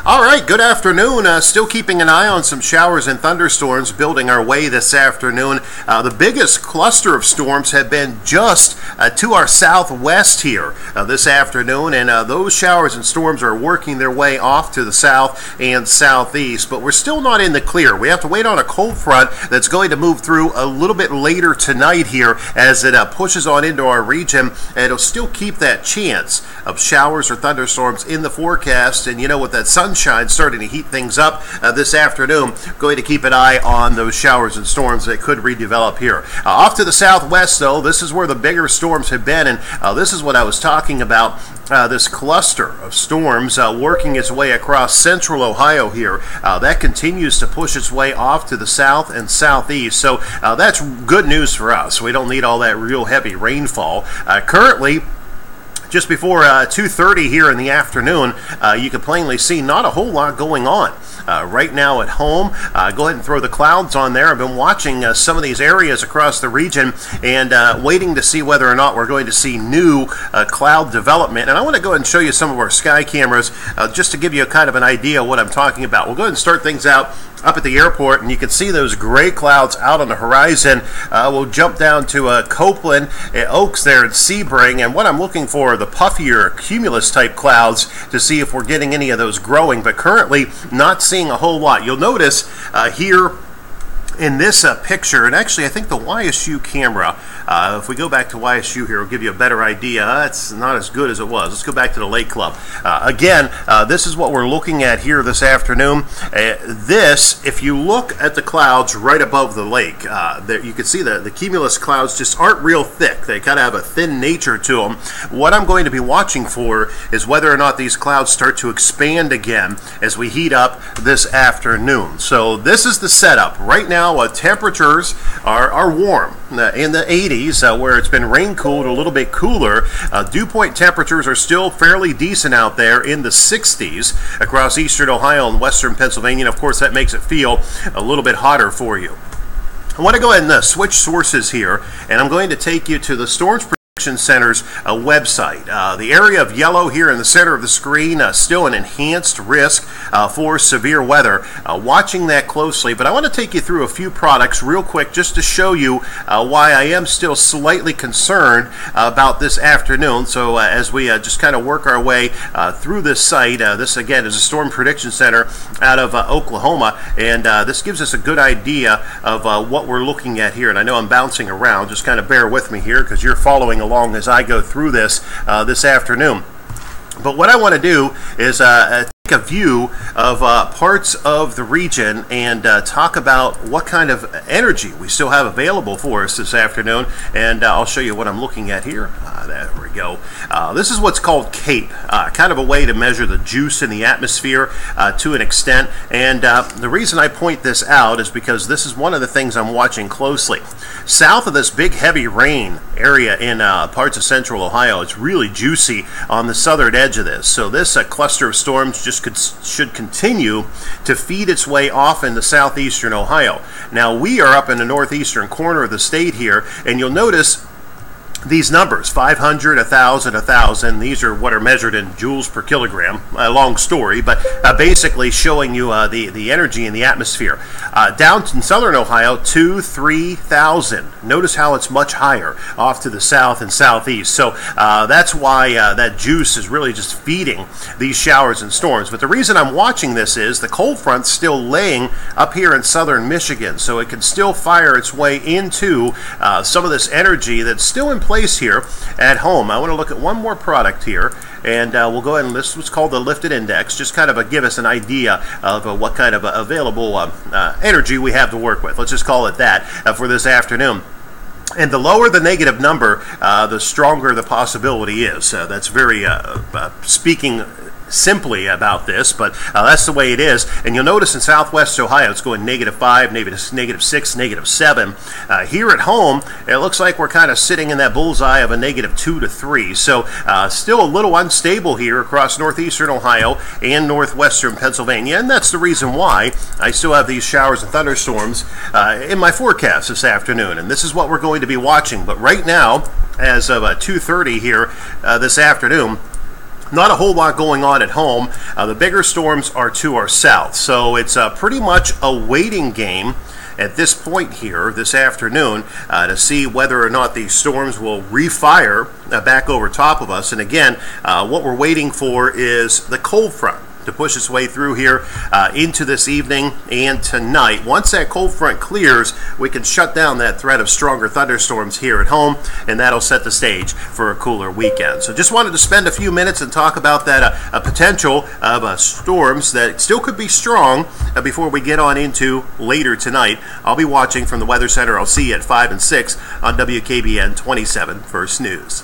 All right, good afternoon. Still keeping an eye on some showers and thunderstorms building our way this afternoon. The biggest cluster of storms have been just to our southwest here this afternoon, and those showers and storms are working their way off to the south and southeast, but we're still not in the clear. We have to wait on a cold front that's going to move through a little bit later tonight here as it pushes on into our region, and it'll still keep that chance of showers or thunderstorms in the forecast. And you know, with that sunshine starting to heat things up this afternoon, going to keep an eye on those showers and storms that could redevelop here. Off to the southwest, though, this is where the bigger storms have been, and this is what I was talking about. This cluster of storms working its way across central Ohio here. That continues to push its way off to the south and southeast, so that's good news for us. We don't need all that real heavy rainfall. Currently, just before 2:30 here in the afternoon, you can plainly see not a whole lot going on. Right now at home, go ahead and throw the clouds on there. I've been watching some of these areas across the region and waiting to see whether or not we're going to see new cloud development. And I want to go ahead and show you some of our sky cameras just to give you a kind of an idea of what I'm talking about. We'll go ahead and start things out up at the airport, and you can see those gray clouds out on the horizon. We'll jump down to Copeland, Oaks there at Sebring, and what I'm looking for are the puffier cumulus type clouds to see if we're getting any of those growing, but currently not seeing a whole lot. You'll notice here in this picture, and actually I think the YSU camera, if we go back to YSU here, will give you a better idea. It's not as good as it was. Let's go back to the Lake Club. Again, this is what we're looking at here this afternoon. This, if you look at the clouds right above the lake, there you can see the cumulus clouds just aren't real thick. They kind of have a thin nature to them. What I'm going to be watching for is whether or not these clouds start to expand again as we heat up this afternoon. So this is the setup. Right now, temperatures are warm in the 80s, where it's been rain-cooled, a little bit cooler. Dew point temperatures are still fairly decent out there in the 60s across eastern Ohio and western Pennsylvania. And of course, that makes it feel a little bit hotter for you. I want to go ahead and switch sources here, and I'm going to take you to the Storms Center's website. The area of yellow here in the center of the screen, still an enhanced risk for severe weather. Watching that closely, but I want to take you through a few products real quick just to show you why I am still slightly concerned about this afternoon. So as we just kind of work our way through this site, this again is a Storm Prediction Center out of Oklahoma, and this gives us a good idea of what we're looking at here. And I know I'm bouncing around, just kind of bear with me here because you're following along as I go through this this afternoon. But what I want to do is take a view of parts of the region and talk about what kind of energy we still have available for us this afternoon, and I'll show you what I'm looking at here. There we go. This is what's called CAPE, kind of a way to measure the juice in the atmosphere to an extent, and the reason I point this out is because this is one of the things I'm watching closely. South of this big heavy rain area in parts of central Ohio, it's really juicy on the southern edge of this. So this cluster of storms just should continue to feed its way off into southeastern Ohio. Now we are up in the northeastern corner of the state here, and you'll notice these numbers, 500, 1,000, 1,000, these are what are measured in joules per kilogram. A long story, but basically showing you the energy in the atmosphere. Down in southern Ohio, 2,000, 3,000. Notice how it's much higher off to the south and southeast. So that's why that juice is really just feeding these showers and storms. But the reason I'm watching this is the cold front's still laying up here in southern Michigan, so it can still fire its way into some of this energy that's still in place here at home. I want to look at one more product here, and we'll go ahead and list what's called the lifted index, just kind of give us an idea of what kind of available energy we have to work with. Let's just call it that for this afternoon. And the lower the negative number, the stronger the possibility is. That's very speaking simply about this, but that's the way it is. And you'll notice in southwest Ohio it's going -5, -6, -7. Here at home, it looks like we're kind of sitting in that bullseye of a -2 to 3. So still a little unstable here across northeastern Ohio and northwestern Pennsylvania, and that's the reason why I still have these showers and thunderstorms in my forecast this afternoon. And this is what we're going to be watching. But right now, as of 2:30 here this afternoon, Not a whole lot going on at home. The bigger storms are to our south, so it's pretty much a waiting game at this point here this afternoon to see whether or not these storms will refire back over top of us. And again, what we're waiting for is the cold front to push its way through here into this evening and tonight. Once that cold front clears, we can shut down that threat of stronger thunderstorms here at home, and that'll set the stage for a cooler weekend. So just wanted to spend a few minutes and talk about that potential of storms that still could be strong before we get on into later tonight. I'll be watching from the Weather Center. I'll see you at 5 and 6 on WKBN 27 First News.